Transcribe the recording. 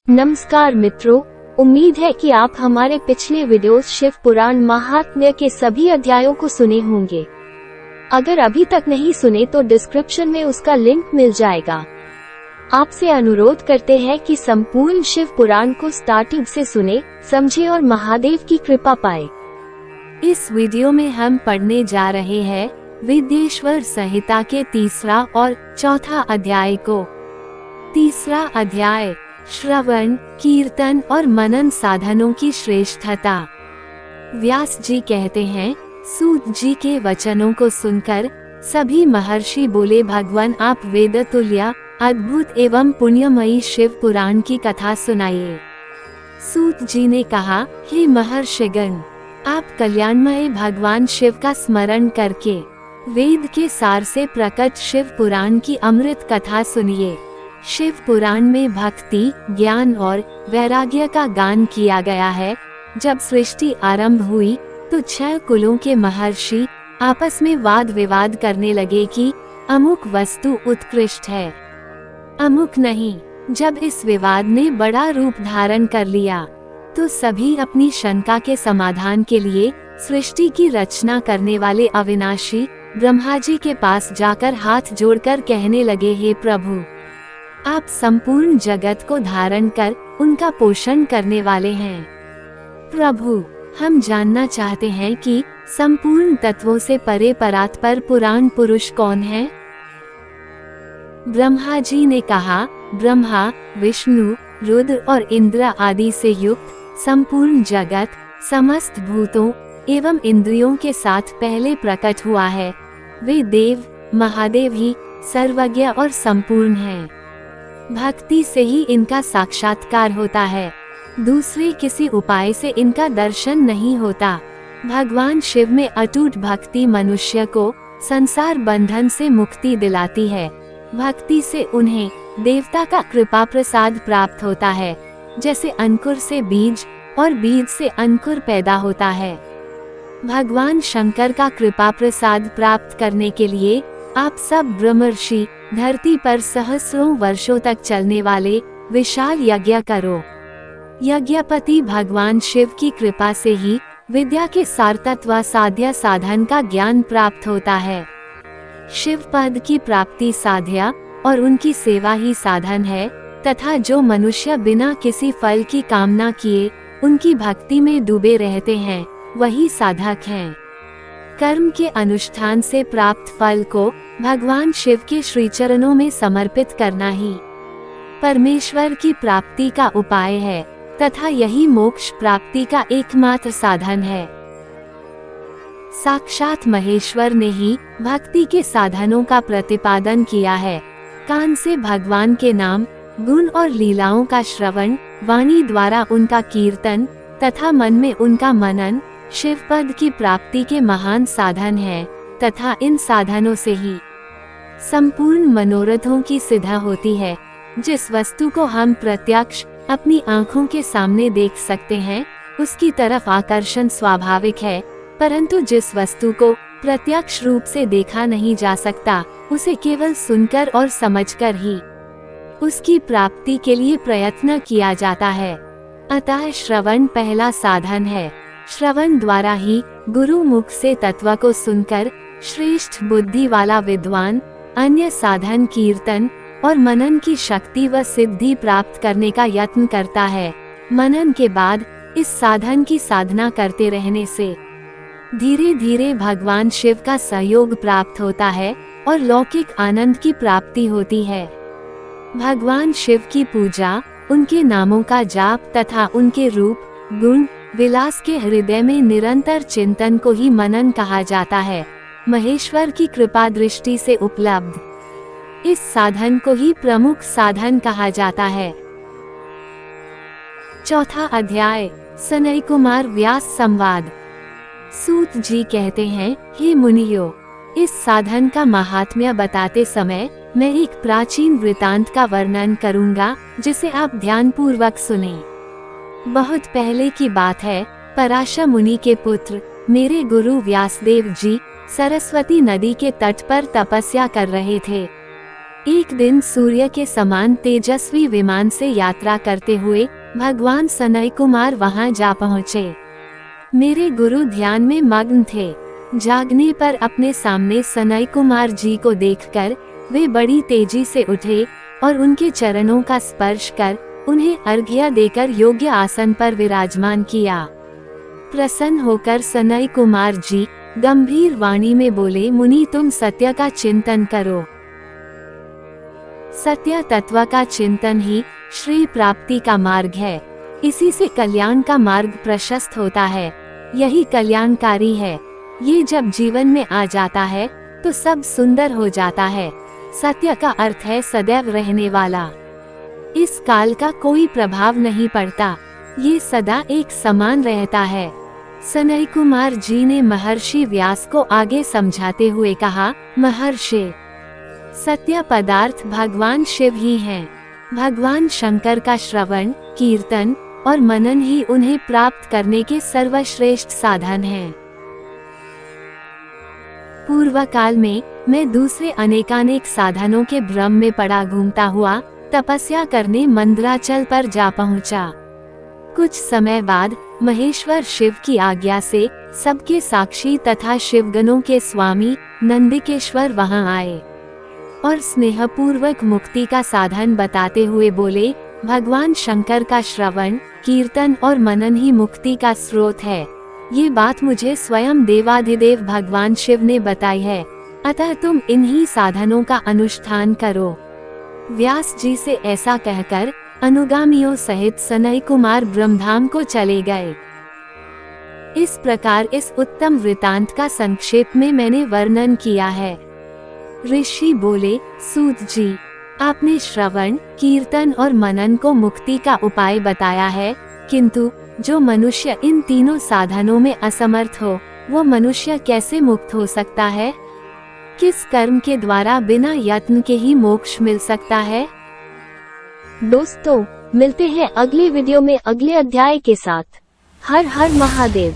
नमस्कार मित्रों, उम्मीद है कि आप हमारे पिछले वीडियोस शिव पुराण महात्म्य के सभी अध्यायों को सुने होंगे। अगर अभी तक नहीं सुने तो डिस्क्रिप्शन में उसका लिंक मिल जाएगा। आपसे अनुरोध करते हैं कि संपूर्ण शिव पुराण को स्टार्टिंग से सुने, समझे और महादेव की कृपा पाए। इस वीडियो में हम पढ़ने जा रहे हैं विद्येश्वर संहिता के तीसरा और चौथा अध्याय को। तीसरा अध्याय श्रवण, कीर्तन और मनन साधनों की श्रेष्ठता। व्यास जी कहते हैं, सूत जी के वचनों को सुनकर सभी महर्षि बोले, भगवान आप वेद तुल्य अद्भुत एवं पुण्यमयी शिव पुराण की कथा सुनाइए। सूत जी ने कहा, हे महर्षिगण, आप कल्याणमय भगवान शिव का स्मरण करके वेद के सार से प्रकट शिव पुराण की अमृत कथा सुनिए। शिव पुराण में भक्ति, ज्ञान और वैराग्य का गान किया गया है। जब सृष्टि आरंभ हुई तो 6 कुलों के महर्षि आपस में वाद विवाद करने लगे कि अमुक वस्तु उत्कृष्ट है, अमुक नहीं। जब इस विवाद ने बड़ा रूप धारण कर लिया तो सभी अपनी शंका के समाधान के लिए सृष्टि की रचना करने वाले अविनाशी ब्रह्मा जी के पास जाकर हाथ जोड़कर कहने लगे, हे प्रभु, आप संपूर्ण जगत को धारण कर उनका पोषण करने वाले हैं। प्रभु, हम जानना चाहते हैं कि संपूर्ण तत्वों से परे परात्पर पुराण पुरुष कौन है? ब्रह्मा जी ने कहा, ब्रह्मा, विष्णु, रुद्र और इंद्र आदि से युक्त संपूर्ण जगत समस्त भूतों एवं इंद्रियों के साथ पहले प्रकट हुआ है। वे देव महादेव ही सर्वज्ञ और संपूर्ण हैं। भक्ति से ही इनका साक्षात्कार होता है, दूसरे किसी उपाय से इनका दर्शन नहीं होता। भगवान शिव में अटूट भक्ति मनुष्य को संसार बंधन से मुक्ति दिलाती है। भक्ति से उन्हें देवता का कृपा प्रसाद प्राप्त होता है। जैसे अंकुर से बीज और बीज से अंकुर पैदा होता है। भगवान शंकर का कृपा प्रसाद प्राप्त करने के लिए आप सब ब्रह्मर्षि धरती पर सहस्रों वर्षों तक चलने वाले विशाल यज्ञ करो। यज्ञपति भगवान शिव की कृपा से ही विद्या के सारतत्व साध्य साधन का ज्ञान प्राप्त होता है। शिव पद की प्राप्ति साध्य और उनकी सेवा ही साधन है, तथा जो मनुष्य बिना किसी फल की कामना किए उनकी भक्ति में डूबे रहते हैं, वही साधक हैं। कर्म के अनुष्ठान से प्राप्त फल को भगवान शिव के श्री चरणों में समर्पित करना ही परमेश्वर की प्राप्ति का उपाय है, तथा यही मोक्ष प्राप्ति का एकमात्र साधन है। साक्षात महेश्वर ने ही भक्ति के साधनों का प्रतिपादन किया है। कान से भगवान के नाम, गुण और लीलाओं का श्रवण, वाणी द्वारा उनका कीर्तन तथा मन में उनका मनन शिव पद की प्राप्ति के महान साधन है, तथा इन साधनों से ही संपूर्ण मनोरथों की सिद्ध होती है। जिस वस्तु को हम प्रत्यक्ष अपनी आँखों के सामने देख सकते हैं उसकी तरफ आकर्षण स्वाभाविक है, परंतु जिस वस्तु को प्रत्यक्ष रूप से देखा नहीं जा सकता उसे केवल सुनकर और समझकर ही उसकी प्राप्ति के लिए प्रयत्न किया जाता है। अतः श्रवण पहला साधन है। श्रवण द्वारा ही गुरु मुख से तत्व को सुनकर श्रेष्ठ बुद्धि वाला विद्वान अन्य साधन कीर्तन और मनन की शक्ति व सिद्धि प्राप्त करने का यत्न करता है। मनन के बाद इस साधन की साधना करते रहने से धीरे धीरे भगवान शिव का सहयोग प्राप्त होता है और लौकिक आनंद की प्राप्ति होती है। भगवान शिव की पूजा, उनके नामों का जाप तथा उनके रूप, गुण, विलास के हृदय में निरंतर चिंतन को ही मनन कहा जाता है। महेश्वर की कृपा दृष्टि से उपलब्ध इस साधन को ही प्रमुख साधन कहा जाता है। चौथा अध्याय सनय कुमार व्यास संवाद। सूत जी कहते हैं, हे मुनियों, इस साधन का महात्म्य बताते समय मैं एक प्राचीन वृतांत का वर्णन करूंगा, जिसे आप ध्यानपूर्वक सुनें। बहुत पहले की बात है। पराशर मुनि के पुत्र मेरे गुरु व्यासदेव जी सरस्वती नदी के तट पर तपस्या कर रहे थे। एक दिन सूर्य के समान तेजस्वी विमान से यात्रा करते हुए भगवान सनई कुमार वहां जा पहुँचे। मेरे गुरु ध्यान में मग्न थे। जागने पर अपने सामने सनई कुमार जी को देखकर वे बड़ी तेजी से उठे और उनके चरणों का स्पर्श कर उन्हें अर्घ्य देकर योग्य आसन पर विराजमान किया। प्रसन्न होकर सनई कुमार जी गंभीर वाणी में बोले, मुनि तुम सत्य का चिंतन करो। सत्य तत्व का चिंतन ही श्री प्राप्ति का मार्ग है। इसी से कल्याण का मार्ग प्रशस्त होता है। यही कल्याणकारी है। ये जब जीवन में आ जाता है तो सब सुंदर हो जाता है। सत्य का अर्थ है सदैव रहने वाला। इस काल का कोई प्रभाव नहीं पड़ता। ये सदा एक समान रहता है। सनई कुमार जी ने महर्षि व्यास को आगे समझाते हुए कहा, महर्षि, सत्य पदार्थ भगवान शिव ही हैं। भगवान शंकर का श्रवण, कीर्तन और मनन ही उन्हें प्राप्त करने के सर्वश्रेष्ठ साधन हैं। पूर्व काल में मैं दूसरे अनेकानेक साधनों के भ्रम में पड़ा घूमता हुआ तपस्या करने मंदराचल पर जा पहुंचा। कुछ समय बाद महेश्वर शिव की आज्ञा से सबके साक्षी तथा शिवगणों के स्वामी नंदिकेश्वर वहां आए और स्नेहपूर्वक मुक्ति का साधन बताते हुए बोले, भगवान शंकर का श्रवण, कीर्तन और मनन ही मुक्ति का स्रोत है। ये बात मुझे स्वयं देवाधिदेव भगवान शिव ने बताई है, अतः तुम इन्हीं साधनों का अनुष्ठान करो। व्यास जी से ऐसा कहकर अनुगामियों सहित सनई कुमार ब्रह्मधाम को चले गए। इस प्रकार इस उत्तम वृतांत का संक्षेप में मैंने वर्णन किया है। ऋषि बोले, सूत जी, आपने श्रवण, कीर्तन और मनन को मुक्ति का उपाय बताया है, किंतु जो मनुष्य इन तीनों साधनों में असमर्थ हो, वो मनुष्य कैसे मुक्त हो सकता है? किस कर्म के द्वारा बिना यत्न के ही मोक्ष मिल सकता है? दोस्तों, मिलते हैं अगले वीडियो में अगले अध्याय के साथ। हर हर महादेव।